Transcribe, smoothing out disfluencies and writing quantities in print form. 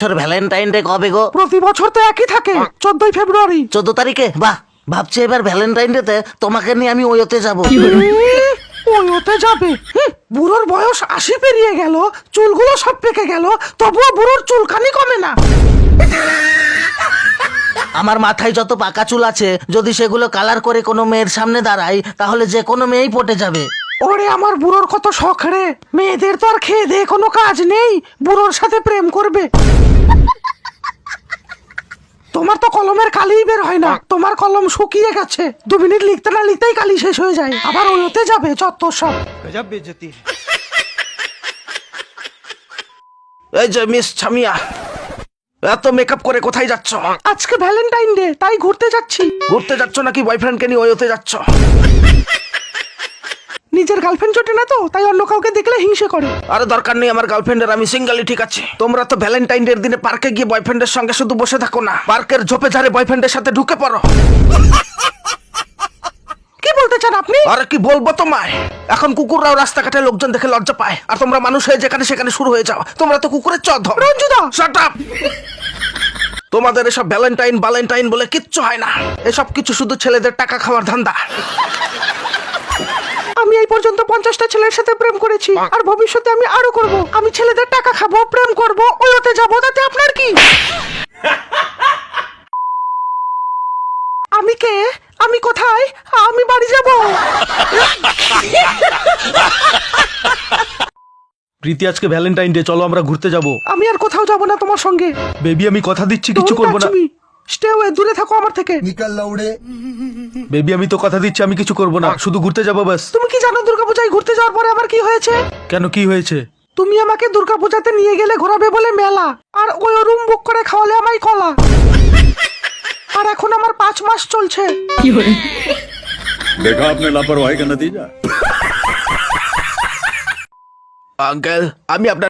Valentine day কবে গো? প্রতি বছর তো একই থাকে, 14 ফেব্রুয়ারি। 14 তারিখে? বাহ, ভাবছি এবার ভ্যালেন্টাইন ডে তে তোমাকে নিয়ে আমি ওইতে যাবো। ওতে যাবে? বুড়োর বয়স 80 পেরিয়ে গেল, চুলগুলো সব পেকে গেল, তবুও বুড়োর চুলখানি কমে না। আমার মাথায় যত পাকা চুল আছে, যদি সেগুলো কালার করে কোনো মেয়ের সামনে দাঁড়াই, তাহলে যে কোনো মেয়েই পটে যাবে। ওরে আমার বুড়োর কত শখ রে, মেয়েদের তো আর খেয়ে দিয়ে কোনো কাজ নেই, বুড়োর সাথে প্রেম করবে। তোমার তো কলমের কালিই বের হয় না, তোমার কলম শুকিয়ে গেছে, 2 মিনিট লিখতে না লিখতেই কালি শেষ হয়ে যায়, আবার ওতে যাবে চত্বর সব। गजब बेइज्जती है। এই যে মিস ছামিয়া, এত মেকআপ করে কোথায় যাচ্ছ? আজকে ভ্যালেন্টাইন ডে, তাই ঘুরতে যাচ্ছি। ঘুরতে যাচ্ছ নাকি বয়ফ্রেন্ডকে নিয়ে ওইতে যাচ্ছ? নিজের গার্লফ্রেন্ড জোটে না তো, তাই অন্য কাউকে দেখলে হিংসে করে। আরে দরকার নেই আমার গার্লফ্রেন্ডের, আমি সিঙ্গেলই ঠিক আছে। তোমরা তো ভ্যালেন্টাইন ডে দিনে পার্কে গিয়ে বয়ফ্রেন্ডের সঙ্গে শুধু বসে থাকো না, পার্কের ঝোপে ঝাড়ে বয়ফ্রেন্ডের সাথে ঢুকে পড়ো। কি বলতে চান আপনি? আরে কি বলবো তোমায়, এখন কুকুররাও রাস্তাঘাটে লোকজন দেখে লজ্জা পায়, আর তোমরা মানুষ হয়ে যেখানে সেখানে শুরু হয়ে যাও। তোমরা তো কুকুরের চধ। রঞ্জুদা, শাট আপ! তোমাদের এসব ভ্যালেন্টাইন বলে কিচ্ছু হয় না, এসব কিছু শুধু ছেলেদের টাকা খাওয়ার ধান্দা। আমি এই পর্যন্ত 50টা ছেলের সাথে প্রেম করেছি, আর ভবিষ্যতে আমি আরো করব। আমি ছেলেদের টাকা খাবো, প্রেম করব, ওতে যাবো, তাতে আপনার কি? আমি কে? আমি কোথায়? আমি বাড়ি যাব। প্রীতি, আজকে ভ্যালেন্টাইন ডে, চলো আমরা ঘুরতে যাব। আমি আর কোথাও যাব না তোমার সঙ্গে। বেবি, আমি কথা দিচ্ছি কিছু করব না। স্টে ওয়ে, দূরে থাকো আমার থেকে। বেবি, আমি তো কথা দিচ্ছি আমি কিছু করব না, শুধু ঘুরতে যাব বাস। তুমি কি জানো দুর্গাপূজায় ঘুরতে যাওয়ার পরে আমার কি হয়েছে? কেন, কি হয়েছে? তুমি আমাকে দুর্গাপূজাতে নিয়ে গেলে ঘোরাবে বলে মেলা, আর ওই রুম বুক করে খাওয়ালে আমায় কলা। আর এখন আমার 5 মাস চলছে। देखा आपने लापरवाही का नतीजा। আঙ্কেল, আমি আপনার